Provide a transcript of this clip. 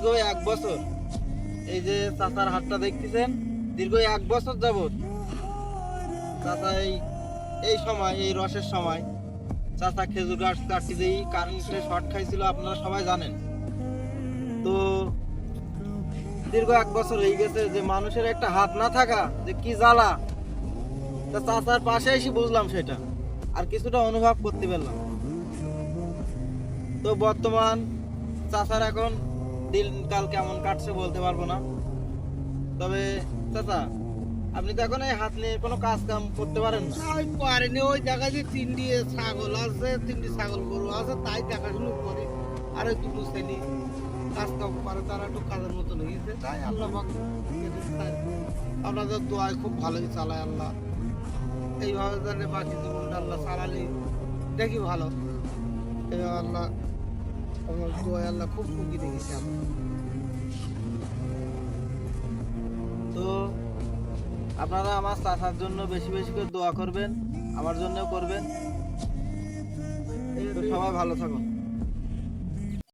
দীর্ঘ 1 বছর এই যে চাচার হাতটা দেখতেছেন, দীর্ঘ 1 বছর যাবত চাচা এই সময়, এই রসের সময় চাচা খেজুর গাছ কাটতে দিয়ে কারেন্টে শর্ট খাইছিল, আপনারা সবাই জানেন। তো দীর্ঘ 1 বছর হয়ে গেছে যে মানুষের একটা হাত না থাকা যে কি জ্বালা, তা চাচার পাশে এসে বুঝলাম সেটা, আর কিছুটা অনুভব করতে পারলাম। তো বর্তমান চাচার এখন দিনকাল কেমন কাটছে বলতে পারবো না। তবে চাচা, আপনি তো এখন এই হাত নিয়ে কোনো কাজ কাম করতে পারেন না। আমি পারিনি, ওই জায়গায় যে 3টি ছাগল আছে, 3টি ছাগল গরু আছে, তাই দেখাশুনো করি। আর ওই দুটো ছেলে কাজ কাম করে, তারা একটু কাজের মতন হয়েছে, তাই আল্লাহ পাক আপনাদের দোয়ায় খুব ভালোই চালায় আল্লাহ। এইভাবে জানে বাকি জীবনটা আল্লাহ চালালে দেখি ভালো। এইভাবে আল্লাহ আমার দোয়ায় আল্লাহ খুব সুখী দেখেছি আমরা। তো আপনারা আমার চাচার জন্য বেশি বেশি করে দোয়া করবেন, আমার জন্যও করবেন। তো সবাই ভালো থাকুন।